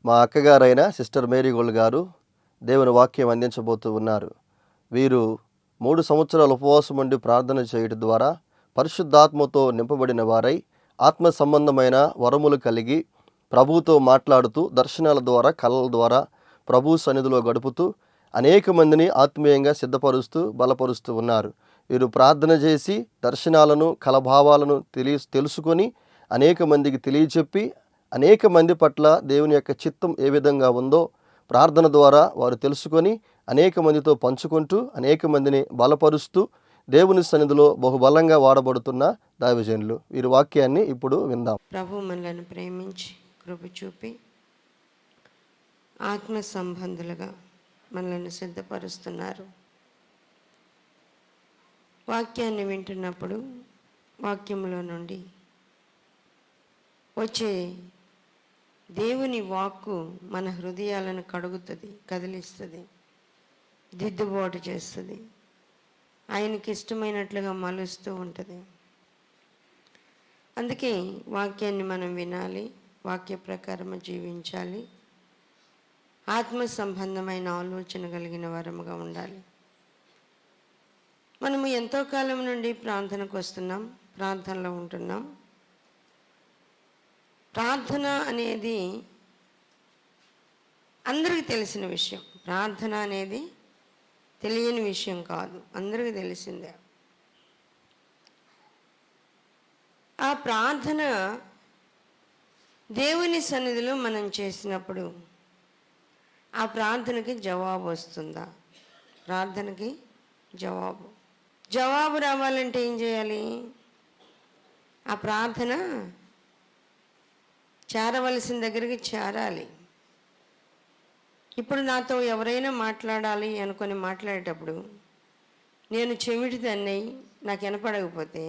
మా అక్కగారైన sister Mary gold గారు దేవుని వాక్యం అందించబోతూ ఉన్నారు. వీరు 3 సంవత్సరాలు ఉపవాసం ఉండి ప్రార్థన చేయడం ద్వారా పరిశుద్ధాత్మతో నింపబడిన వారై ఆత్మ సంబంధమైన వరములు కలిగి ప్రభువుతో మాట్లాడుతూ దర్శనాల ద్వారా కళల ద్వారా ప్రభు సన్నిధిలో గడుపుతూ అనేక మందిని ఆత్మీయంగా సిద్ధపరుస్తూ బలపరుస్తూ ఉన్నారు. వీరు ప్రార్థన చేసి దర్శనాలను కలభావాలను తెలుసుకొని అనేక మందికి తెలియచెప్పి అనేక మంది పట్ల దేవుని యొక్క చిత్తం ఏ విధంగా ఉందో ప్రార్థన ద్వారా వారు తెలుసుకొని అనేక మందితో పంచుకుంటూ అనేక మందిని బలపరుస్తూ దేవుని సన్నిధిలో బహుబలంగా వాడబడుతున్న దైవజనులు. వీరి వాక్యాన్ని ఇప్పుడు విందాం. ప్రభు మనలను ప్రేమించి కృప చూపి ఆత్మ సంబంధులుగా మనల్ని సిద్ధపరుస్తున్నారు. వాక్యాన్ని వింటున్నప్పుడు వాక్యంలో నుండి వచ్చే దేవుని వాక్కు మన హృదయాలను కడుగుతుంది, కదిలిస్తుంది, దిద్దుబాటు చేస్తుంది, ఆయనకి ఇష్టమైనట్లుగా మలుస్తూ ఉంటుంది. అందుకే వాక్యాన్ని మనం వినాలి, వాక్య ప్రకారం జీవించాలి, ఆత్మ సంబంధమైన ఆలోచన కలిగిన వరముగా ఉండాలి. మనము ఎంతో కాలం నుండి ప్రార్థనకు వస్తున్నాం, ప్రార్థనలో ఉంటున్నాం. ప్రార్థన అనేది అందరికీ తెలిసిన విషయం. ప్రార్థన అనేది తెలియని విషయం కాదు, అందరికీ తెలిసిందే. ఆ ప్రార్థన దేవుని సన్నిధిలో మనం చేసినప్పుడు ఆ ప్రార్థనకి జవాబు వస్తుందా? ప్రార్థనకి జవాబు రావాలంటే ఏం చేయాలి? ఆ ప్రార్థన చేరవలసిన దగ్గరికి చేరాలి. ఇప్పుడు నాతో ఎవరైనా మాట్లాడాలి అనుకొని మాట్లాడేటప్పుడు నేను చెవిటి దాన్ని నాకు వినపడకపోతే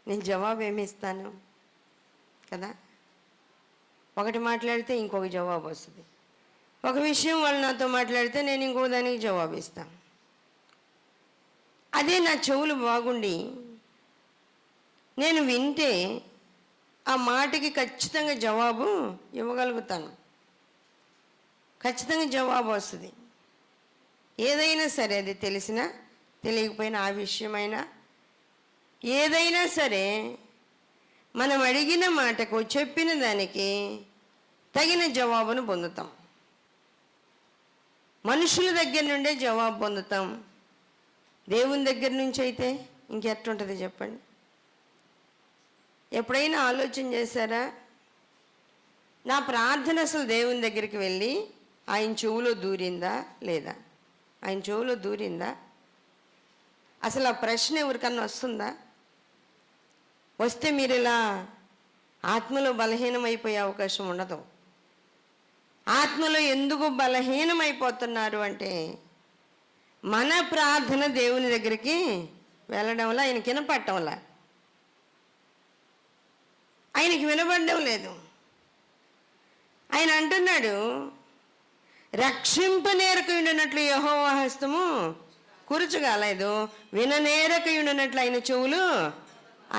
నేను జవాబు ఏమి ఇస్తాను కదా? ఒకటి మాట్లాడితే ఇంకొక జవాబు వస్తుంది. ఒక విషయం వాళ్ళు నాతో మాట్లాడితే నేను ఇంకో దానికి జవాబు ఇస్తాను. అదే నా చెవులు బాగుండి నేను వింటే ఆ మాటకి ఖచ్చితంగా జవాబు ఇవ్వగలుగుతాను, ఖచ్చితంగా జవాబు వస్తుంది. ఏదైనా సరే, అది తెలిసినా తెలియకపోయినా, ఆ విషయమైనా ఏదైనా సరే మనం అడిగిన మాటకు చెప్పిన దానికి తగిన జవాబును పొందుతాం. మనుషుల దగ్గర నుండే జవాబు పొందుతాం. దేవుని దగ్గర నుంచి అయితే ఇంకెట్టుంటుంది చెప్పండి? ఎప్పుడైనా ఆలోచన చేశారా? నా ప్రార్థన అసలు దేవుని దగ్గరికి వెళ్ళి ఆయన చెవులో దూరిందా లేదా? ఆయన చెవులో దూరిందా? అసలు ఆ ప్రశ్న ఎవరికన్నా వస్తుందా? వస్తే మీరు ఇలా ఆత్మలో బలహీనమైపోయే అవకాశం ఉండదు. ఆత్మలో ఎందుకు బలహీనమైపోతున్నారు అంటే మన ప్రార్థన దేవుని దగ్గరికి వెళ్ళడం వల్ల ఆయనకి వినపడటం వల్ల, ఆయనకి వినపడడం లేదు. ఆయన అంటున్నాడు, రక్షింపనేరకయుండినట్లు యెహోవా హస్తము కురుచగాలేదు, విననేరకయుండినట్లు ఆయన చెవులు,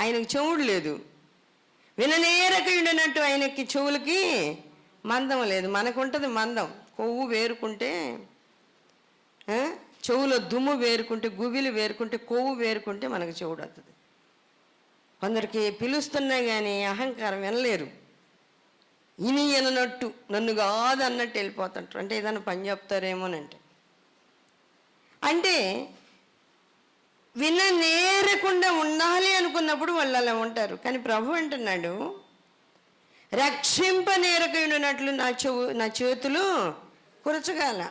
ఆయనకి చెవుడు లేదు. విననేరకయుండినట్టు ఆయనకి చెవులకి మందం లేదు. మనకుంటుంది మందం. కొవ్వు వేరుకుంటే, చెవులో దుమ్ము వేరుకుంటే, గుబిలు వేరుకుంటే, కొవ్వు వేరుకుంటే మనకు చెవుడు వస్తుంది. కొందరికి పిలుస్తున్నా కానీ అహంకారం వినలేరు. విననట్టు, నన్ను కాదు అన్నట్టు వెళ్ళిపోతుంటారు. అంటే ఏదైనా పని చెప్తారేమోనంటే, అంటే విననేరకుండా ఉండాలి అనుకున్నప్పుడు వాళ్ళు అలా ఉంటారు. కానీ ప్రభు అంటున్నాడు, రక్షింపనేరకయుండినట్లు నా చేతులు కురచగాల.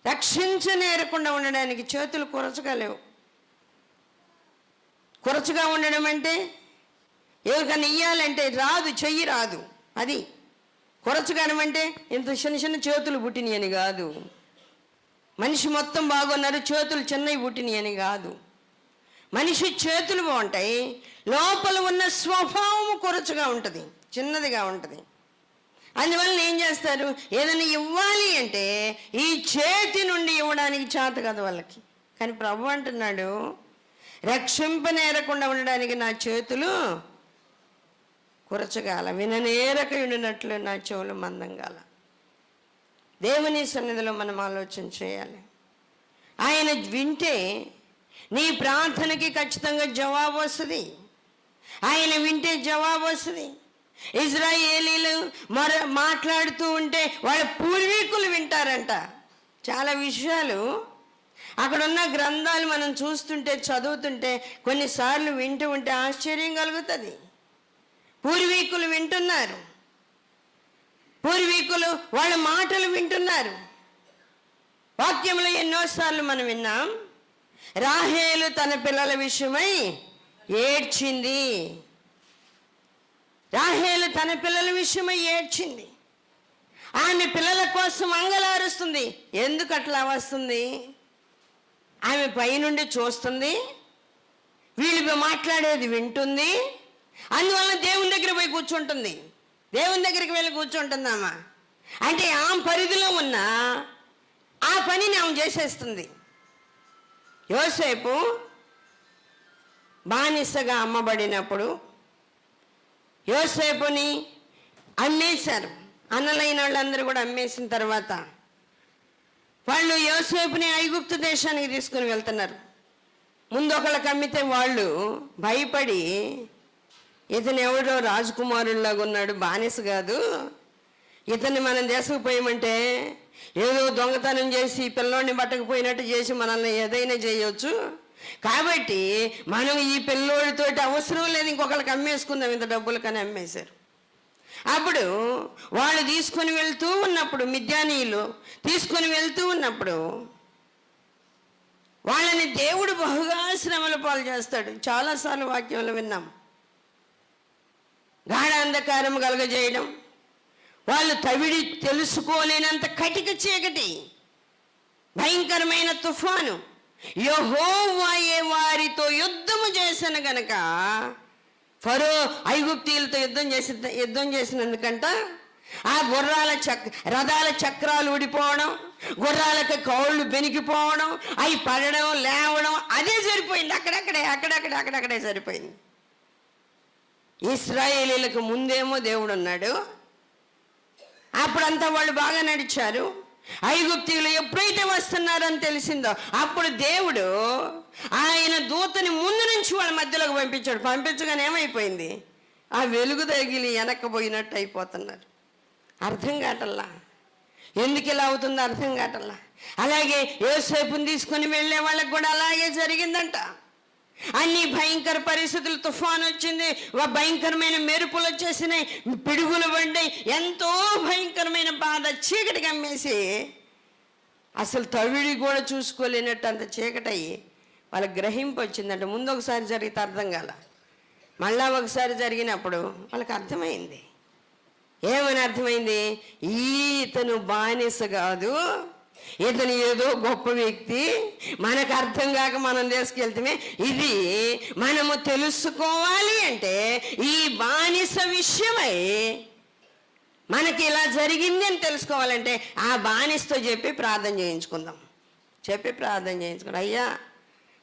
రక్షించనేరకుండా ఉండడానికి చేతులు కురచగలేవు. కురచగా ఉండడం అంటే ఎవరికన్నా ఇయ్యాలంటే రాదు, చెయ్యి రాదు. అది కురచగానం అంటే ఇంత చిన్న చిన్న చేతులు పుట్టినాయి అని కాదు. మనిషి మొత్తం బాగున్నారు, చేతులు చిన్నవి పుట్టినాయి అని కాదు. మనిషి చేతులు బాగుంటాయి, లోపల ఉన్న స్వభావం కురచగా ఉంటుంది, చిన్నదిగా ఉంటుంది. అందువల్ల ఏం చేస్తారు? ఏదైనా ఇవ్వాలి అంటే ఈ చేతి నుండి ఇవ్వడానికి చేత కదా వాళ్ళకి. కానీ ప్రభు అంటున్నాడు, రక్షింపనేరకుండా ఉండడానికి నా చేతులు కురచగాల, విననేరక ఉండినట్లు నా చెవులు మందంగాల. దేవుని సన్నిధిలో మనం ఆలోచన చేయాలి. ఆయన వింటే నీ ప్రార్థనకి ఖచ్చితంగా జవాబు వస్తుంది. ఆయన వింటే జవాబు వస్తుంది. ఇజ్రాయేలీలు మాట్లాడుతూ ఉంటే వాళ్ళ పూర్వీకులు వింటారంట. చాలా విషయాలు అక్కడున్న గ్రంథాలు మనం చూస్తుంటే, చదువుతుంటే కొన్నిసార్లు వింటూ ఉంటే ఆశ్చర్యం కలుగుతుంది. పూర్వీకులు వింటున్నారు, పూర్వీకులు వాళ్ళ మాటలు వింటున్నారు. వాక్యంలో ఎన్నోసార్లు మనం విన్నాం, రాహేలు తన పిల్లల విషయమై ఏడ్చింది. రాహేలు తన పిల్లల విషయమై ఏడ్చింది. ఆమె పిల్లల కోసం అంగలారుస్తుంది. ఎందుకు అట్లా వస్తుంది? ఆమె పైనుండి చూస్తుంది, వీళ్ళు మాట్లాడేది వింటుంది, అందువల్ల దేవుని దగ్గర పోయి కూర్చుంటుంది. దేవుని దగ్గరికి వెళ్ళి కూర్చుంటుందామా అంటే ఆమె పరిధిలో ఉన్న ఆ పనిని ఆమె చేసేస్తుంది. యోసేపు బానిసగా అమ్మబడినప్పుడు యోసేపుని అమ్మేశారు. అన్నలైన వాళ్ళందరూ కూడా అమ్మేసిన తర్వాత వాళ్ళు యోసేపుని ఐగుప్తు దేశానికి తీసుకుని వెళ్తున్నారు. ముందు ఒకళ్ళకి అమ్మితే వాళ్ళు భయపడి, ఇతను ఎవడో రాజకుమారుల్లాగా ఉన్నాడు, బానిస కాదు, ఇతన్ని మనం దేశకపోయామంటే ఏదో దొంగతనం చేసి పిల్లోడిని పట్టకపోయినట్టు చేసి మనల్ని ఏదైనా చేయొచ్చు, కాబట్టి మనం ఈ పిల్లోడితోటి అవసరం లేదు, ఇంకొకళ్ళకి అమ్మేసుకుందాం, ఇంత డబ్బులకని అమ్మేశారు. అప్పుడు వాళ్ళు తీసుకొని వెళ్తూ ఉన్నప్పుడు, మిద్యానీయులు తీసుకొని వెళ్తూ ఉన్నప్పుడు వాళ్ళని దేవుడు బహుగా శ్రమల పాలు చేస్తాడు. చాలాసార్లు వాక్యంలో విన్నాం. గాఢ అంధకారం కలుగజేయడం, వాళ్ళు తవిడి తెలుసుకోలేనంత కటిక చీకటి, భయంకరమైన తుఫాను. యెహోవాయే వారితో యుద్ధము చేసిన గనక ఫరో ఐగుప్తీయులతో యుద్ధం చేసినందుకంట ఆ రథాల చక్రాలు ఊడిపోవడం, గుర్రాలకు కౌళ్ళు బెనికిపోవడం, అవి పడడం లేవడం, అదే సరిపోయింది. అక్కడక్కడే సరిపోయింది. ఇశ్రాయేలీలకు ముందేమో దేవుడు ఉన్నాడు, అప్పుడంతా వాళ్ళు బాగా నడిచారు. ఐగుప్తీయులు ఎప్పుడైతే వస్తున్నారని తెలిసిందో అప్పుడు దేవుడు ఆయన దూతని ముందు నుంచి వాళ్ళ మధ్యలోకి పంపించాడు. పంపించగానే ఏమైపోయింది? ఆ వెలుగు తగిలి వెనక్కపోయినట్టు అయిపోతున్నారు. అర్థం కావట్లా, ఎందుకు ఇలా అవుతుందో అర్థం కావట్లా. అలాగే యోసేపుని తీసుకొని వెళ్ళే వాళ్ళకి కూడా అలాగే జరిగిందంట. అన్ని భయంకర పరిస్థితులు, తుఫాన్ వచ్చింది, భయంకరమైన మెరుపులు వచ్చేసినాయి, పిడుగులు పడ్డాయి, ఎంతో భయంకరమైన బాధ, చీకటి కమ్మేసి అసలు తవిడి కూడా చూసుకోలేనట్టు అంత చీకటి అయ్యి వాళ్ళకి గ్రహింపు వచ్చిందంట. ముందు ఒకసారి జరిగితే అర్థం కాల, మళ్ళా ఒకసారి జరిగినప్పుడు వాళ్ళకి అర్థమైంది. ఏమని అర్థమైంది? ఈతను బానిస కాదు, ఇతను ఏదో గొప్ప వ్యక్తి, మనకు అర్థం కాక మనం తీసుకెళ్తే ఇది మనము తెలుసుకోవాలి అంటే ఈ బానిస విషయమై మనకి ఇలా జరిగింది అని తెలుసుకోవాలంటే ఆ బానిసతో చెప్పి ప్రార్థన చేయించుకుందాం. అయ్యా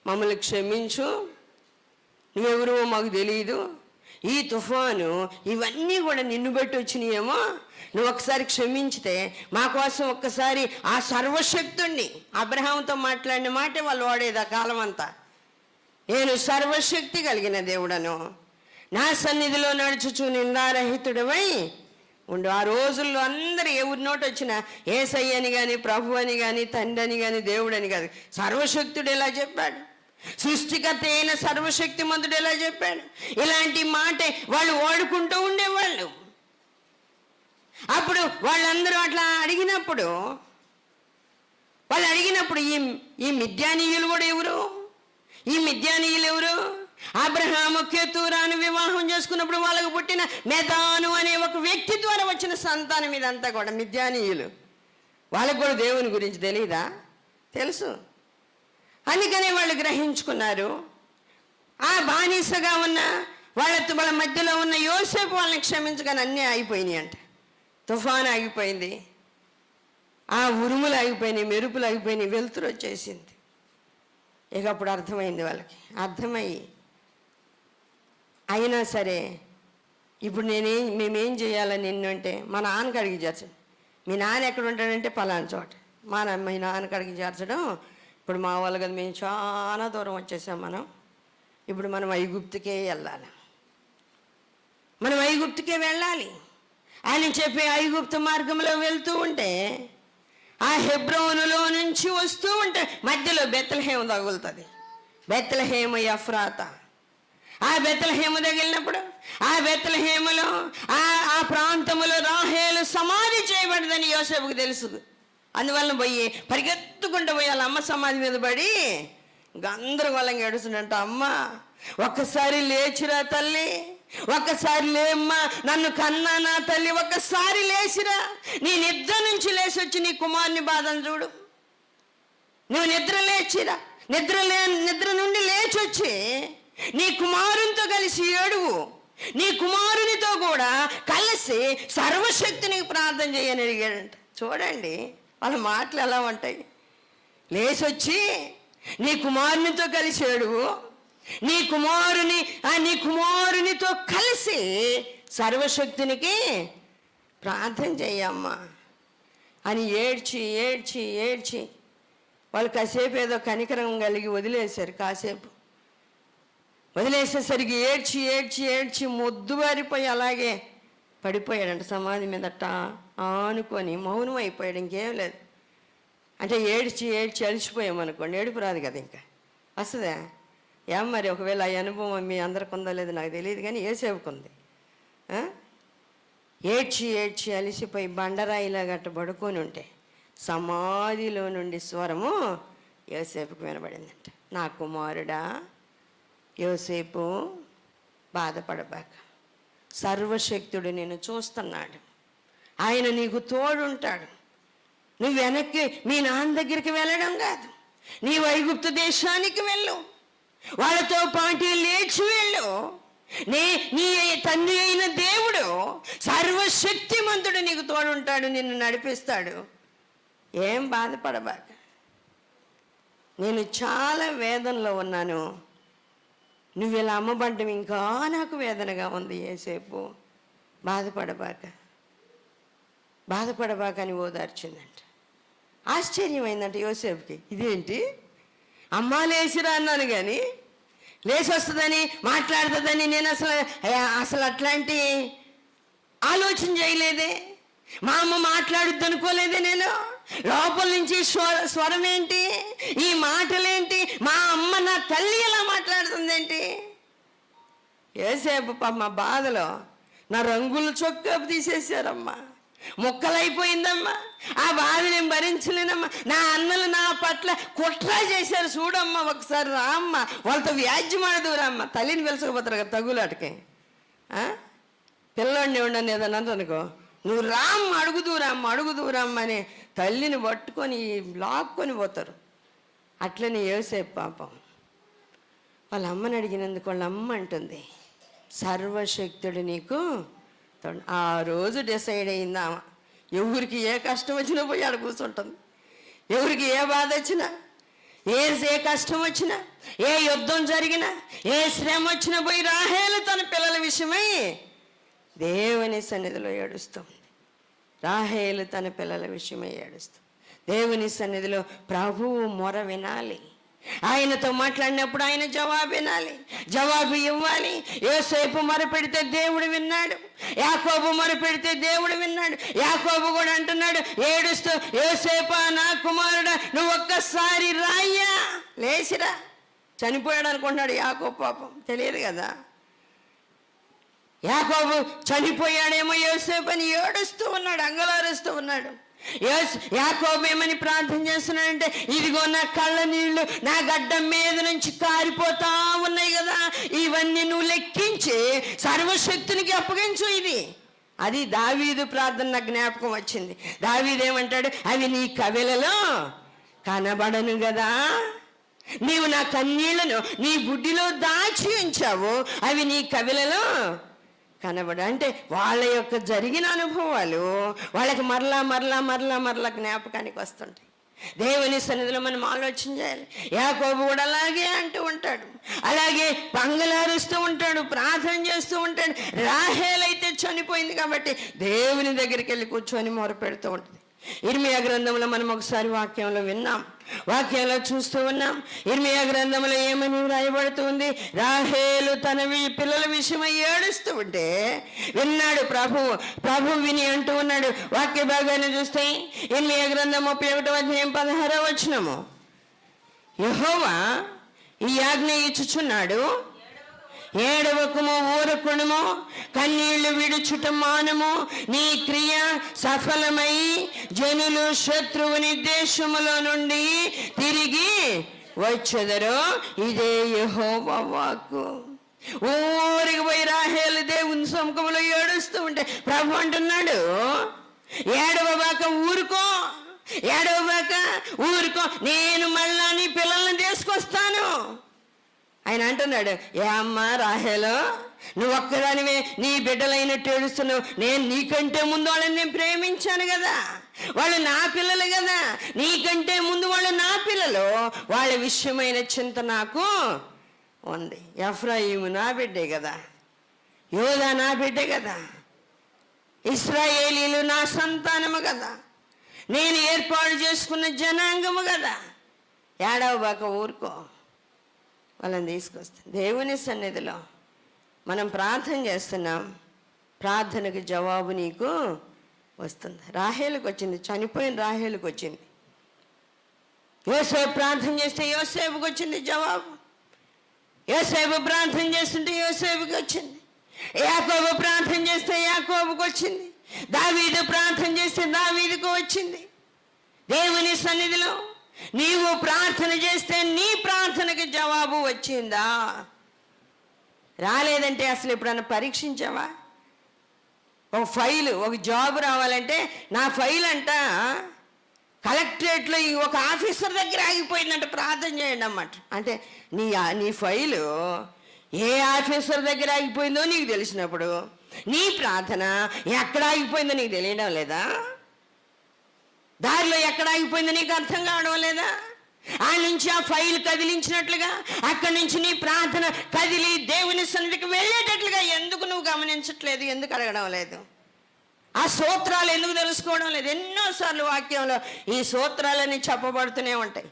మమ్మల్ని క్షమించు, నువ్వెవరో మాకు తెలియదు, ఈ తుఫాను ఇవన్నీ కూడా నిన్ను బట్టి వచ్చినాయేమో, నువ్వు ఒకసారి క్షమించితే మా కోసం ఒక్కసారి ఆ సర్వశక్తుణ్ణి, అబ్రహాంతో మాట్లాడిన మాటే వాళ్ళు వాడేది ఆ కాలం అంతా, నేను సర్వశక్తి కలిగిన దేవుడను, నా సన్నిధిలో నడుచుచు నిందారహితుడవై ఉండు. ఆ రోజుల్లో అందరూ ఎవరి నోటి వచ్చినా యేసయ్య అని కానీ, ప్రభు అని కానీ, తండ్రి అని కానీ, దేవుడు అని కాదు, సర్వశక్తుడు ఎలా చెప్పాడు, సృష్టికర్త అయిన సర్వశక్తిమంతుడు ఎలా చెప్పాడు. ఇలాంటి మాటే వాళ్ళు వాడుకుంటూ ఉండేవాళ్ళు. అప్పుడు వాళ్ళందరూ అట్లా అడిగినప్పుడు ఈ మిద్యానీయులు కూడా ఎవరు? ఈ మిద్యానీయులు ఎవరు? అబ్రహాము కెతూరాను వివాహం చేసుకున్నప్పుడు వాళ్ళకు పుట్టిన మెదాను అనే ఒక వ్యక్తి ద్వారా వచ్చిన సంతానం ఇదంతా కూడా మిద్యానీయులు. వాళ్ళకు కూడా దేవుని గురించి తెలియదా? తెలుసు. అందుకనే వాళ్ళు గ్రహించుకున్నారు. ఆ బానిసగా ఉన్న వాళ్ళ మధ్యలో ఉన్న యోసేపు వాళ్ళని క్షమించగానే అన్నీ ఆగిపోయినాయి అంట. తుఫాన్ ఆగిపోయింది, ఆ ఉరుములు ఆగిపోయినాయి, మెరుపులు ఆగిపోయినాయి, వెలుతురు వచ్చేసింది. ఇక అప్పుడు అర్థమైంది వాళ్ళకి. అర్థమయ్యి అయినా సరే ఇప్పుడు మేమేం చేయాలని నిన్ను అంటే మా నాన్నకి అడిగి చేర్చండి. మీ నాన్న ఎక్కడ ఉంటాడంటే పలానా చోట. మీ నాన్నకి అడిగి చేర్చడం. ఇప్పుడు మా వాళ్ళు కదా, మేము చాలా దూరం వచ్చేసాం. ఇప్పుడు మనం ఐగుప్తుకే వెళ్ళాలి. మనం ఐగుప్తుకే వెళ్ళాలి అని చెప్పి ఐగుప్తు మార్గంలో వెళ్తూ ఉంటే, ఆ హెబ్రోనులో నుంచి వస్తూ ఉంటే మధ్యలో బెత్లెహేము తగులుతుంది. బెత్లెహేము ఎఫ్రాతా. ఆ బెత్లెహేము తగిలినప్పుడు ఆ బెత్లెహేములో ఆ ప్రాంతములో రాహేలు సమాధి చేయబడిందని యోసేపుకు తెలుసు. అందువల్ల పోయి పరిగెత్తుకుంటూ పోయి వాళ్ళ అమ్మ సమాధి మీద పడి గందరగోళంగా ఏడుస్తుందంట. అమ్మ ఒక్కసారి లేచిరా తల్లి, ఒక్కసారి లేమ్మా, నన్ను కన్నా నా తల్లి, ఒక్కసారి లేచిరా. నీ నిద్ర నుంచి లేచి వచ్చి నీ కుమారుని బాధను చూడు. నువ్వు నిద్ర నుండి లేచి వచ్చి నీ కుమారునితో కలిసి ఏడువు. నీ కుమారునితో కూడా కలిసి సర్వశక్తినికి ప్రార్థన చేయని అడిగాడంట. చూడండి వాళ్ళ మాటలు ఎలా ఉంటాయి. లేచి వచ్చి నీ కుమారునితో కలిసి ఏడువు, నీ కుమారునితో కలిసి సర్వశక్తునికి ప్రార్థన చెయ్యమ్మా అని ఏడ్చి వాళ్ళు కాసేపు ఏదో కనికరం కలిగి వదిలేశారు. కాసేపు వదిలేసేసరికి ఏడ్చి మొద్దుబారిపోయి అలాగే పడిపోయాడంట సమాధి మీదట ఆనుకొని మౌనం అయిపోయాడు. ఇంకేం లేదు. అంటే ఏడ్చి అలిసిపోయామనుకోండి, ఏడుపు రాదు కదా, ఇంకా వస్తుందా? ఏం మరి ఒకవేళ ఆ అనుభవం మీ అందరికి ఉందో లేదో నాకు తెలియదు, కానీ యోసేపుకుంది. ఏడ్చి అలిసిపోయి బండరాయిలా గట్ట పడుకొని ఉంటే సమాధిలో నుండి స్వరము యోసేపుకు వినబడిందంట. నా కుమారుడా యోసేపు, బాధపడబాక, సర్వశక్తుడు నిన్ను చూస్తున్నాడు, ఆయన నీకు తోడుంటాడు. నువ్వు వెనక్కి మీ నాన్న దగ్గరికి వెళ్ళడం కాదు, నీ ఐగుప్తు దేశానికి వెళ్ళు, వాళ్ళతో పాటు లేచి వెళ్ళు. నీ తండ్రి అయిన దేవుడు సర్వశక్తిమంతుడు నీకు తోడుంటాడు, నిన్ను నడిపిస్తాడు. ఏం బాధపడబాక, నేను చాలా వేదనలో ఉన్నాను, నువ్వు ఇలా అమ్మబడ్డం ఇంకా నాకు వేదనగా ఉంది. ఏసేపు బాధపడబాక అని ఓదార్చిందంట. ఆశ్చర్యమైందంట యోసేపుకి. ఇదేంటి అమ్మ లేచిరా అన్నాను కానీ లేచి వస్తుందని మాట్లాడుతుందని నేను అసలు అట్లాంటి ఆలోచన చేయలేదే. మా అమ్మ మాట్లాడుద్దు అనుకోలేదే. నేను లోపల నుంచి స్వరం ఏంటి, ఈ మాటలేంటి, మా అమ్మ నా తల్లి ఎలా మాట్లాడుతుందేంటి? యోసేపు మా బాధలో నా రంగుల చొక్కా తీసేశారమ్మా, ముక్కలైపోయిందమ్మా. ఆ బాధ నేను భరించలేనమ్మా. నా అన్నలు నా పట్ల కుట్ర చేశారు చూడమ్మా, ఒకసారి రామ్మ, వాళ్ళతో వ్యాజ్యం ఆడదురమ్మా. తల్లిని పిలుచకపోతారు కదా తగులాటకి. పిల్లోడిని ఉండని ఏదన్నా అనుకో, నువ్వు అడుగుదూరమ్మ అని తల్లిని పట్టుకొని లాక్కొని పోతారు. అట్లనే యోసేపు పాపం వాళ్ళ అమ్మని అడిగినందుకు వాళ్ళ అమ్మ అంటుంది, సర్వశక్తుడు నీకు. ఆ రోజు డిసైడ్ అయిందా, ఎవరికి ఏ కష్టం వచ్చినా పోయి ఆడ కూర్చుంటుంది. ఎవరికి ఏ బాధ వచ్చినా, ఏ కష్టం వచ్చినా, ఏ యుద్ధం జరిగినా, ఏ శ్రమ వచ్చినా పోయి రాహేలు తన పిల్లల విషయమై దేవుని సన్నిధిలో ఏడుస్తుంది. రాహేలు తన పిల్లల విషయమై ఏడుస్తుంది. దేవుని సన్నిధిలో ప్రభువు మొర వినాలి. ఆయనతో మాట్లాడినప్పుడు ఆయన జవాబు వినాలి, జవాబు ఇవ్వాలి. యోసేపు మొరపెడితే దేవుడు విన్నాడు, యాకోబు మొరపెడితే దేవుడు విన్నాడు. యాకోబు కూడా అంటున్నాడు ఏడుస్తూ, యోసేపా నా కుమారుడా, నువ్వు ఒక్కసారి రాయ్యా, లేచిరా. చనిపోయాడు అనుకుంటున్నాడు యాకోబు, పాపం తెలియదు కదా. యాకోబు చనిపోయాడేమో యోసేపు అని ఏడుస్తూ ఉన్నాడు, అంగలారుస్తూ ఉన్నాడు. యాకోబు ఏమని ప్రార్థన చేస్తున్నాడంటే, ఇదిగో నా కళ్ళ నీళ్లు నా గడ్డం మీద నుంచి కారిపోతా ఉన్నాయి కదా, ఇవన్నీ నువ్వు లెక్కించి సర్వశక్తునికి అప్పగించు. అది దావీదు ప్రార్థన నాకు జ్ఞాపకం వచ్చింది. దావీదు ఏమంటాడు, అవి నీ కవిలలో కనబడను కదా, నీవు నా కన్నీళ్లను నీ బుడ్డిలో దాచి ఉంచావు, అవి నీ కవిలలో కనబడ. అంటే వాళ్ళ యొక్క జరిగిన అనుభవాలు వాళ్ళకి మరలా జ్ఞాపకానికి వస్తుంటాయి. దేవుని సన్నిధిలో మనం ఆలోచన చేయాలి. యాకోబు కూడా అలాగే అంటూ ఉంటాడు, అలాగే పంగలారుస్తూ ఉంటాడు, ప్రార్థన చేస్తూ ఉంటాడు. రాహేలైతే చనిపోయింది కాబట్టి దేవుని దగ్గరికి వెళ్ళి కూర్చొని మొరపెడుతూ ఉంటుంది. ఇర్మియా గ్రంథంలో మనం ఒకసారి వాక్యంలో విన్నాం, వాక్యంలో చూస్తూ ఉన్నాం. ఇర్మియా గ్రంథంలో ఏమని రాయబడుతుంది? రాహేలు తన పిల్లల విషయమై ఏడుస్తూ ఉంటే విన్నాడు ప్రభు విని అంటూ ఉన్నాడు. వాక్య భాగాన్ని చూస్తే ఇర్మియా గ్రంథం 31వ అధ్యాయం 16వ వచనము, యెహోవా ఈ ఆజ్ఞ ఇచ్చుచున్నాడు, ఏడవకుము, ఊరకుడుము, కన్నీళ్లు విడుచుట మానము, నీ క్రియ సఫలమై జనులు శత్రువుని దేశములో నుండి తిరిగి వచ్చెదరు. ఇదే యెహోవా వాక్కు. ఊరికి పోయి రాహేలు దేవుని సముఖంలో ఏడుస్తూ ఉంటే ప్రభు అంటున్నాడు, ఏడవబాక ఊరుకో, ఏడవబాక ఊరుకో, నేను మళ్ళా నీ పిల్లల్ని తీసుకొస్తాను. ఆయన అంటున్నాడు, ఏ అమ్మా రాహేలు, నువ్వు ఒక్కదానివే నీ బిడ్డలైనట్టు ఏడుస్తున్నావు. నేను నీకంటే ముందు వాళ్ళని నేను ప్రేమించాను కదా, వాళ్ళు నా పిల్లలు కదా, నీకంటే ముందు వాళ్ళు నా పిల్లలు, వాళ్ళ విషయమైన చింత నాకు ఉంది. ఎఫ్రాయిము నా బిడ్డే కదా, యోధా నా బిడ్డే కదా, ఇశ్రాయేలీలు నా సంతానము కదా, నేను ఏర్పాటు చేసుకున్న జనాంగము కదా, ఏడవబాక ఊరుకో, వాళ్ళని తీసుకొస్తాం. దేవుని సన్నిధిలో మనం ప్రార్థన చేస్తున్నాం, ప్రార్థనకు జవాబు నీకు వస్తుంది. రాహేలుకు వచ్చింది, చనిపోయిన రాహేలుకు వచ్చింది. యోసేపు ప్రార్థన చేస్తే యోసేపుకి వచ్చింది జవాబు. యోసేపు ప్రార్థన చేస్తుంటే యోసేపుకి వచ్చింది. యాకోబు ప్రార్థన చేస్తే యాకోబుకి వచ్చింది. దావీదు ప్రార్థన చేస్తే దావీదుకు వచ్చింది. దేవుని సన్నిధిలో నీవు ప్రార్థన చేస్తే నీ ప్రార్థనకి జవాబు వచ్చిందా? రాలేదంటే అసలు ఎప్పుడన్నా పరీక్షించావా? ఒక ఫైలు, ఒక జాబ్ రావాలంటే నా ఫైల్ అంట కలెక్టరేట్లో ఒక ఆఫీసర్ దగ్గర ఆగిపోయిందంటే ప్రార్థన చేయండి అన్నమాట. అంటే నీ ఫైలు ఏ ఆఫీసర్ దగ్గర ఆగిపోయిందో నీకు తెలిసినప్పుడు నీ ప్రార్థన ఎక్కడ ఆగిపోయిందో నీకు తెలియడం లేదా? దారిలో ఎక్కడ ఆగిపోయిందో నీకు అర్థం కావడం లేదా? ఆ నుంచి ఆ ఫైల్ కదిలించినట్లుగా అక్కడి నుంచి నీ ప్రార్థన కదిలి దేవుని సన్నిధికి వెళ్ళేటట్లుగా ఎందుకు నువ్వు గమనించట్లేదు? ఎందుకు అడగడం లేదు? ఆ సూత్రాలు ఎందుకు తెలుసుకోవడం లేదు? ఎన్నోసార్లు వాక్యంలో ఈ సూత్రాలన్నీ చెప్పబడుతూనే ఉంటాయి.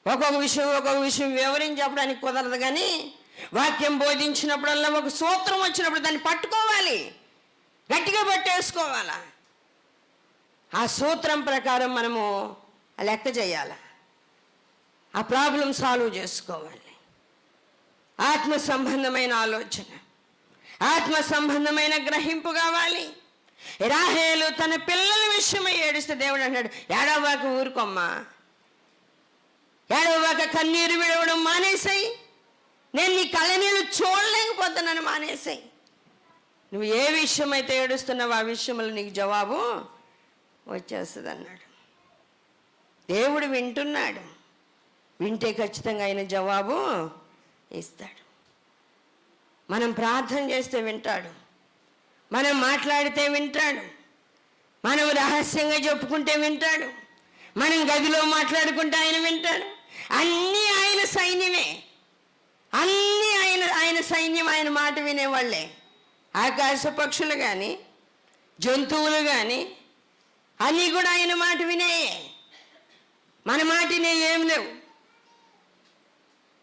ఒక్కొక్క విషయం వివరించి చెప్పడానికి కుదరదు, కానీ వాక్యం బోధించినప్పుడల్లా ఒక సూత్రం వచ్చినప్పుడు దాన్ని పట్టుకోవాలి, గట్టిగా పట్టేసుకోవాలా. ఆ సూత్రం ప్రకారం మనము లెక్క చేయాలి, ఆ ప్రాబ్లం సాల్వ్ చేసుకోవాలి. ఆత్మ సంబంధమైన ఆలోచన, ఆత్మ సంబంధమైన గ్రహింపు కావాలి. రాహేలు తన పిల్లల విషయమై ఏడిస్తే దేవుడు అన్నాడు, ఏడవబాక ఊరుకోమ్మా, ఏడవబాక కన్నీరు విడవడం మానేసాయి, నేను నీ కళ్ళనీళ్ళు చూడలేకపోతున్నాను మానేసాయి. నువ్వు ఏ విషయం అయితే ఏడుస్తున్నావు ఆ విషయంలో నీకు జవాబు వచ్చేస్తుంది అన్నాడు. దేవుడు వింటున్నాడు, వింటే ఖచ్చితంగా ఆయన జవాబు ఇస్తాడు. మనం ప్రార్థన చేస్తే వింటాడు, మనం మాట్లాడితే వింటాడు, మనం రహస్యంగా చెప్పుకుంటే వింటాడు, మనం గదిలో మాట్లాడుకుంటే ఆయన వింటాడు. అన్నీ ఆయన సైన్యమే, అన్నీ ఆయన సైన్యం, ఆయన మాట వినేవాళ్ళే. ఆకాశ పక్షులు కానీ జంతువులు కానీ అన్నీ కూడా ఆయన మాట వినేయే, మన మాట వినే ఏం లేవు.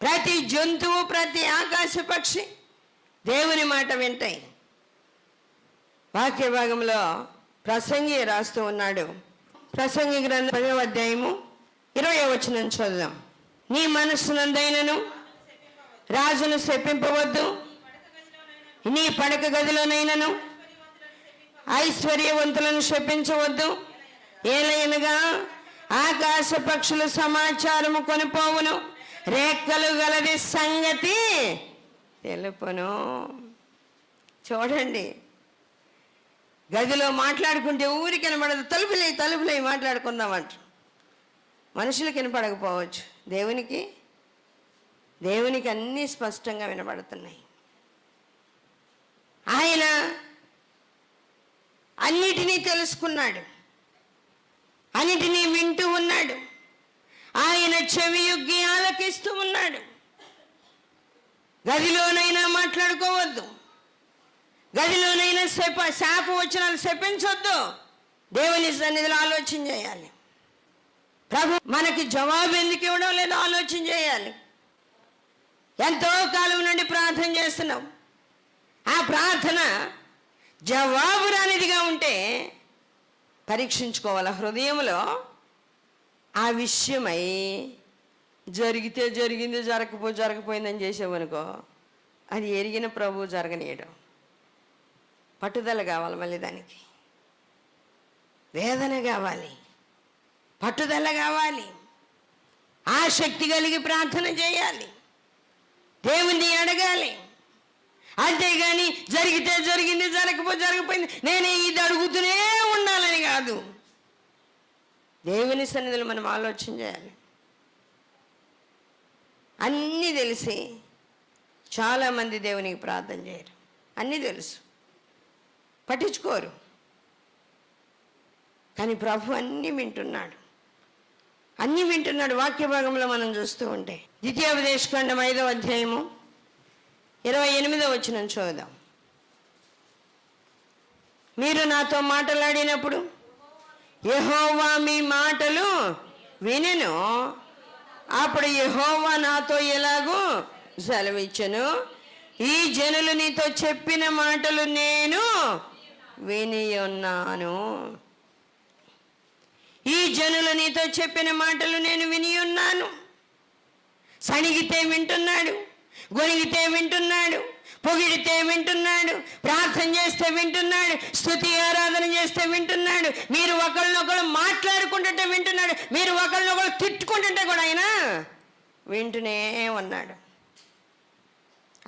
ప్రతి జంతువు, ప్రతి ఆకాశ పక్షి దేవుని మాట వింటాయి. వాక్య భాగంలో ప్రసంగి రాస్తూ ఉన్నాడు. ప్రసంగి గ్రంథం 10వ అధ్యాయము 20వ వచనం చదుదాం. నీ మనస్సునందైనను రాజును శపింపవద్దు, నీ పడక గదిలోనైనను ఐశ్వర్యవంతులను శపించవద్దు. ఏలయనగా ఆకాశ పక్షుల సమాచారము కొనిపోవును, రేఖలు గలది సంగతి తెలుపును. చూడండి, గదిలో మాట్లాడుకుంటే ఊరికి వినపడదు, తలుపులే మాట్లాడుకుందామంట. మనుషులకు వినపడకపోవచ్చు, దేవునికి అన్నీ స్పష్టంగా వినపడుతున్నాయి. ఆయన అన్నిటినీ తెలుసుకున్నాడు, అన్నిటినీ వింటూ ఉన్నాడు, ఆయన చెవియొగ్గి ఆలకిస్తూ ఉన్నాడు. గదిలోనైనా మాట్లాడుకోవద్దు, గదిలోనైనా శాపం వచ్చిన శపించొద్దు. దేవుని సన్నిధిలో ఆలోచన చేయాలి. ప్రభు మనకి జవాబు ఎందుకు ఇవ్వడం లేదో ఆలోచన చేయాలి. ఎంతో కాలం నుండి ప్రార్థన చేస్తున్నాం. ఆ ప్రార్థన జవాబు రానిదిగా ఉంటే పరీక్షించుకోవాలి. హృదయంలో ఆ విషయమై జరిగితే జరిగింది, జరగకపోయిందని చేసేవనుకో, అది ఎరిగిన ప్రభువు జరగనీయడం. పట్టుదల కావాలి, మళ్ళీ దానికి వేదన కావాలి, పట్టుదల కావాలి, ఆసక్తి కలిగి ప్రార్థన చేయాలి, దేవుణ్ణి అడగాలి. అంతేగాని జరిగితే జరిగింది, జరగకపోయింది, నేనే ఇది అడుగుతూనే ఉండాలని కాదు. దేవుని సన్నిధిలో మనం ఆలోచన చేయాలి. అన్నీ తెలిసి చాలామంది దేవునికి ప్రార్థన చేయరు. అన్నీ తెలుసు, పట్టించుకోరు. కానీ ప్రభు అన్నీ వింటున్నాడు, అన్నీ వింటున్నాడు. వాక్య భాగంలో మనం చూస్తూ ఉంటే ద్వితీయోపదేశకాండం 5వ అధ్యాయము 28వ వచనం చూద్దాం. మీరు నాతో మాట్లాడినప్పుడు యెహోవా మీ మాటలు వినెను. అప్పుడు యెహోవా నాతో ఎలాగూ సెలవిచ్చెను, ఈ జనులు నీతో చెప్పిన మాటలు నేను విని ఉన్నాను. ఈ జనులు నీతో చెప్పిన మాటలు నేను విని ఉన్నాను. సణిగితే వింటున్నాడు, గొనిగితే వింటున్నాడు, పొగిడితే వింటున్నాడు, ప్రార్థన చేస్తే వింటున్నాడు, స్తుతి ఆరాధన చేస్తే వింటున్నాడు, మీరు ఒకళ్ళనొకళ్ళు మాట్లాడుకుంటుంటే వింటున్నాడు, మీరు ఒకళ్ళనొకళ్ళు తిట్టుకుంటుంటే కూడా ఆయన వింటూనే ఉన్నాడు.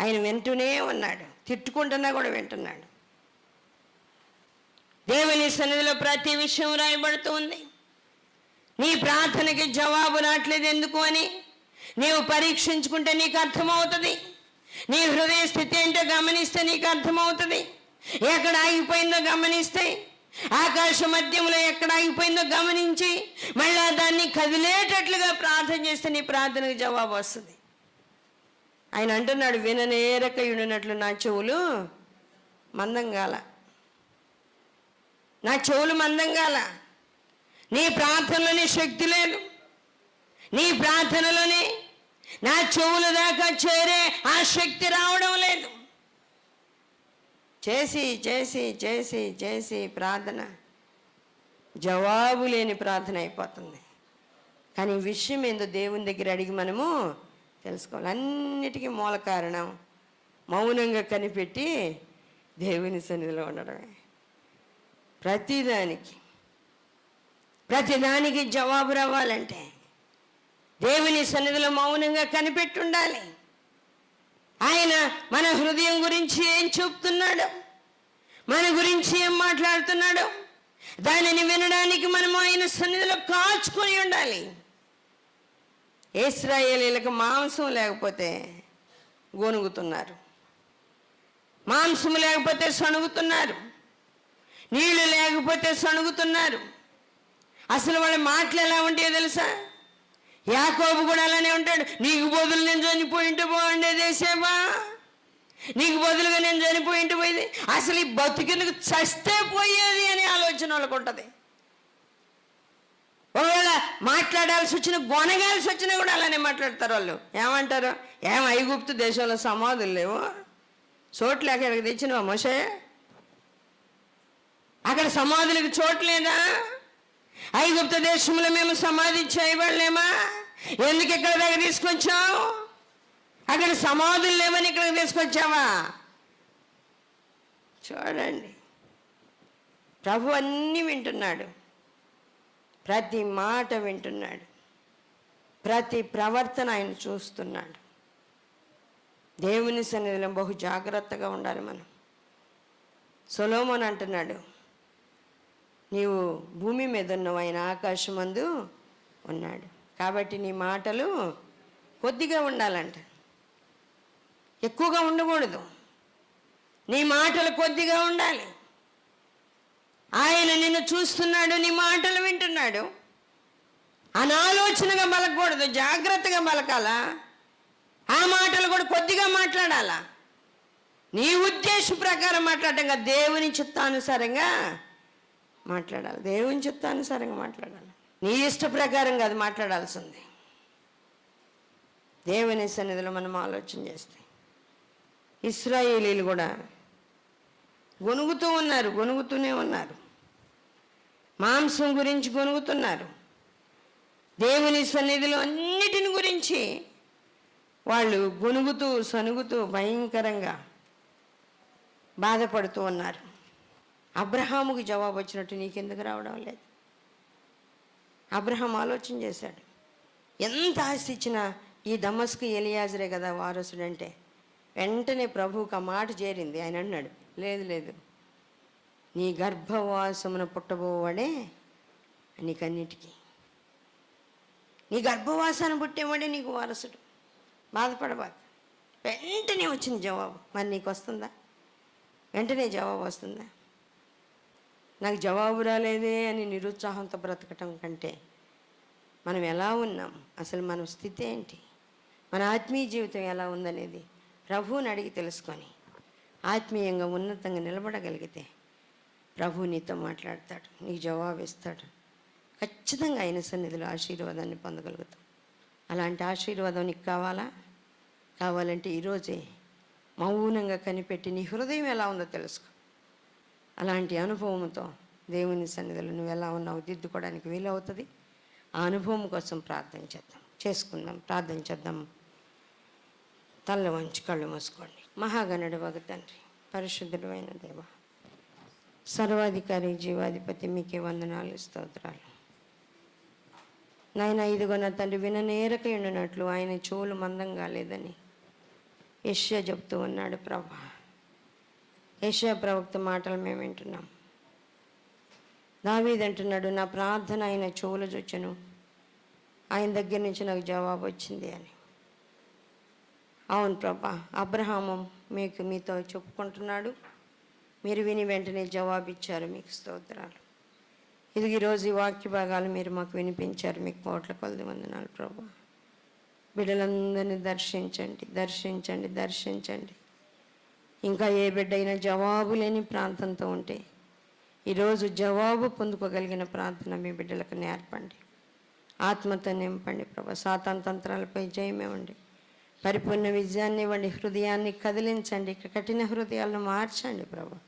ఆయన వింటూనే ఉన్నాడు, తిట్టుకుంటున్నా కూడా వింటున్నాడు. దేవుని సన్నిధిలో ప్రతి విషయం రాయబడుతూ ఉంది. నీ ప్రార్థనకి జవాబు రావట్లేదు ఎందుకు అని నీవు పరీక్షించుకుంటే నీకు అర్థమవుతుంది. నీ హృదయ స్థితి ఏంటో గమనిస్తే నీకు అర్థమవుతుంది. ఎక్కడ ఆగిపోయిందో గమనిస్తే, ఆకాశ మధ్యంలో ఎక్కడ ఆగిపోయిందో గమనించి మళ్ళా దాన్ని కదిలేటట్లుగా ప్రార్థన చేస్తే నీ ప్రార్థనకు జవాబు వస్తుంది. ఆయన అంటున్నాడు, విననేరక ఉండినట్లు నా చెవులు మందంగాల, నా చెవులు మందంగాల. నీ ప్రార్థనలోనే శక్తి లేదు, నీ ప్రార్థనలోనే నా చెవుల దాకా చేరే ఆ శక్తి రావడం లేదు. చేసి చేసి చేసి చేసి ప్రార్థన జవాబు లేని ప్రార్థన అయిపోతుంది. కానీ విషయం ఏందో దేవుని దగ్గర అడిగి మనము తెలుసుకోవాలి. అన్నిటికీ మూల కారణం మౌనంగా కనిపెట్టి దేవుని సన్నిధిలో ఉండడమే. ప్రతిదానికి జవాబు రావాలంటే దేవుని సన్నిధిలో మౌనంగా కనిపెట్టి ఉండాలి. ఆయన మన హృదయం గురించి ఏం చెప్తున్నాడో, మన గురించి ఏం మాట్లాడుతున్నాడో దానిని వినడానికి మనము ఆయన సన్నిధిలో కాచుకొని ఉండాలి. ఇశ్రాయేలీయులకు మాంసం లేకపోతే గొనుగుతున్నారు, మాంసం లేకపోతే సణుగుతున్నారు, నీళ్లు లేకపోతే సణుగుతున్నారు. అసలు వాళ్ళ మాటలు ఎలా ఉంటాయో తెలుసా? యాకోబు కూడా అలానే ఉంటాడు. నీకు బదులు నేను చనిపోయింటే బాగుండేది ఏసేవా, నీకు బదులుగా నేను చనిపోయింటే పోయేది, అసలు ఈ బతుకెందుకు చస్తే పోయేది అనే ఆలోచన వాళ్ళకు ఉంటుంది. ఒకవేళ మాట్లాడాల్సి వచ్చిన, గొనగాల్సి వచ్చినా కూడా అలానే మాట్లాడతారు వాళ్ళు. ఏమంటారు? ఐగుప్తు దేశంలో సమాధులు లేవు, చోట్లేక ఇక్కడికి తెచ్చినవా మోషే? అక్కడ సమాధులకు చోటు లేదా? ఐగుప్తు దేశంలో మేము సమాధి చేయబడలేమా? ఎందుకు ఇక్కడ దగ్గర తీసుకొచ్చావు? అక్కడ సమాధులు లేవని ఇక్కడికి తీసుకొచ్చావా? చూడండి, ప్రభు అన్నీ వింటున్నాడు, ప్రతి మాట వింటున్నాడు, ప్రతి ప్రవర్తన ఆయన చూస్తున్నాడు. దేవుని సన్నిధిలో బహు జాగ్రత్తగా ఉండాలి మనం. సొలొమోను అంటున్నాడు, నీవు భూమి మీద ఉన్నావు, ఆయన ఆకాశమందు ఉన్నాడు. కాబట్టి నీ మాటలు కొద్దిగా ఉండాలంట, ఎక్కువగా ఉండకూడదు. నీ మాటలు కొద్దిగా ఉండాలి. ఆయన నిన్ను చూస్తున్నాడు, నీ మాటలు వింటున్నాడు. అనాలోచనగా పలకూడదు, జాగ్రత్తగా పలకాలా. ఆ మాటలు కూడా కొద్దిగా మాట్లాడాలా. నీ ఉద్దేశ ప్రకారం మాట్లాడటం కాదు, దేవుని చిత్తానుసారంగా మాట్లాడాలి. దేవుని చిత్తానుసారంగా మాట్లాడాలి. నీ ఇష్ట ప్రకారం కాదు మాట్లాడాల్సింది. దేవుని సన్నిధిలో మనం ఆలోచన చేస్తే ఇశ్రాయేలీలు కూడా గొనుగుతూనే ఉన్నారు. మాంసం గురించి గొనుగుతున్నారు. దేవుని సన్నిధిలో అన్నిటిని గురించి వాళ్ళు గొనుగుతూ సనుగుతూ భయంకరంగా బాధపడుతూ ఉన్నారు. అబ్రహాముకు జవాబు వచ్చినట్టు నీకెందుకు రావడం లేదు? అబ్రహాం ఆలోచన చేశాడు, ఎంత ఆస్తి ఇచ్చినా ఈ దమస్కు ఎలియాజరే కదా వారసుడంటే. వెంటనే ప్రభువుకు ఆ మాట చేరింది. ఆయన అన్నాడు, లేదు, నీ గర్భవాసమున పుట్టబోవాడే నీకన్నిటికీ, నీ గర్భవాసాన్ని పుట్టేవాడే నీకు వారసుడు, బాధపడబాక. వెంటనే వచ్చింది జవాబు. మరి నీకు వస్తుందా? వెంటనే జవాబు వస్తుందా? నాకు జవాబు రాలేదే అని నిరుత్సాహంతో బ్రతకటం కంటే మనం ఎలా ఉన్నాం, అసలు మన స్థితి ఏంటి, మన ఆత్మీయ జీవితం ఎలా ఉందనేది ప్రభువుని అడిగి తెలుసుకొని ఆత్మీయంగా ఉన్నతంగా నిలబడగలిగితే ప్రభు నీతో మాట్లాడతాడు, నీకు జవాబు ఇస్తాడు. ఖచ్చితంగా ఆయన సన్నిధిలో ఆశీర్వాదాన్ని పొందగలుగుతాం. అలాంటి ఆశీర్వాదం నీకు కావాలంటే ఈరోజే మౌనంగా కనిపెట్టి నీ హృదయం ఎలా ఉందో తెలుసుకో. అలాంటి అనుభవంతో దేవుని సన్నిధిలో నువ్వు ఎలా ఉన్నావు దిద్దుకోవడానికి వీలవుతుంది. ఆ అనుభవం కోసం ప్రార్థన చేద్దాం. తల్ల వంచి కళ్ళు మూసుకోండి. మహాగణుడు వగ తండ్రి, పరిశుద్ధుడు అయిన దేవ, సర్వాధికారి జీవాధిపతి, మీకే వందనాలు, స్తోత్రాలు. నాయన, ఇదిగో నా తండ్రి, విననేరక ఉండినట్లు ఆయన చెవులు మందం కాలేదని యెషయా చెప్తూ ఉన్నాడు. ప్రభా, యెషయా ప్రవక్త మాటలు మేము వింటున్నాం. దావీదు అంటున్నాడు, నా ప్రార్థన ఆయన చెవులు చొచ్చెను, ఆయన దగ్గర నుంచి నాకు జవాబు వచ్చింది అని. అవును ప్రభా, అబ్రహాము మీతో చెప్పుకుంటున్నాడు, మీరు విని వెంటనే జవాబు ఇచ్చారు, మీకు స్తోత్రాలు. ఇది ఈరోజు ఈ వాక్య భాగాలు మీరు మాకు వినిపించారు, మీకు కోట్ల కొలది వందనాలు ప్రభా. బిడ్డలందరినీ దర్శించండి. ఇంకా ఏ బిడ్డ అయినా జవాబు లేని ప్రాంతంతో ఉంటే ఈరోజు జవాబు పొందుకోగలిగిన ప్రార్థన మీ బిడ్డలకు నేర్పండి, ఆత్మతో నింపండి ప్రభా. సాతాను తంత్రాలపై జయమివ్వండి, పరిపూర్ణ విజయాన్ని ఇవ్వండి, హృదయాన్ని కదిలించండి, కఠిన హృదయాలను మార్చండి ప్రభా.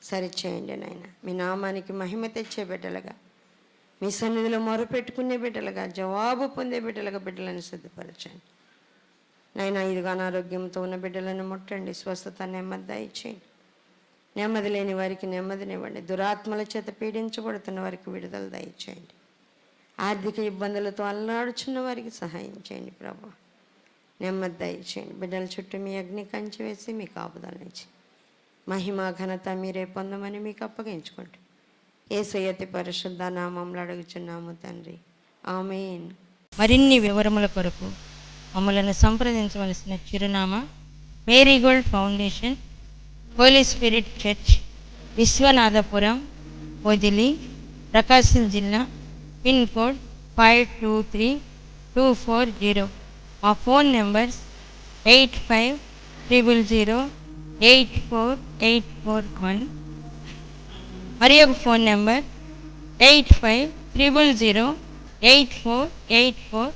సరిచేయండి నాయన. మీ నామానికి మహిమ తెచ్చే బిడ్డలుగా, మీ సన్నిధిలో మొరపెట్టుకునే బిడ్డలుగా, జవాబు పొందే బిడ్డలుగా బిడ్డలను సిద్ధపరచండి నాయన. ఇదిగా అనారోగ్యంతో ఉన్న బిడ్డలను ముట్టండి, స్వస్థత, నెమ్మది దయచేయండి. నెమ్మది లేని వారికి నెమ్మదినివ్వండి, దురాత్మల చేత పీడించబడుతున్న వారికి విడుదల దయచేయండి. ఆర్థిక ఇబ్బందులతో అల్లాడుచున్న వారికి సహాయం చేయండి ప్రభా. నెమ్మది దయచేయండి. బిడ్డల చుట్టూ మీ అగ్ని కంచి వేసి మీ కాపుదల నుంచి మహిమ ఘనత మీరే పొందమని మీకు అప్పగించుకోండి. యేసయ్య అతి పరిశుద్ధ నామములో అడుగుచున్నాము తండ్రి, ఆమేన్. మరిన్ని వివరముల కొరకు మమ్మలను సంప్రదించవలసిన చిరునామా Marigold Foundation, Holy Spirit Church, Vishwanathapuram, Podili, Prakasam జిల్లా, పిన్ కోడ్ 523240. మా ఫోన్ నెంబర్స్ 8500084841, మరి ఒక ఫోన్ నెంబర్ 8500084844.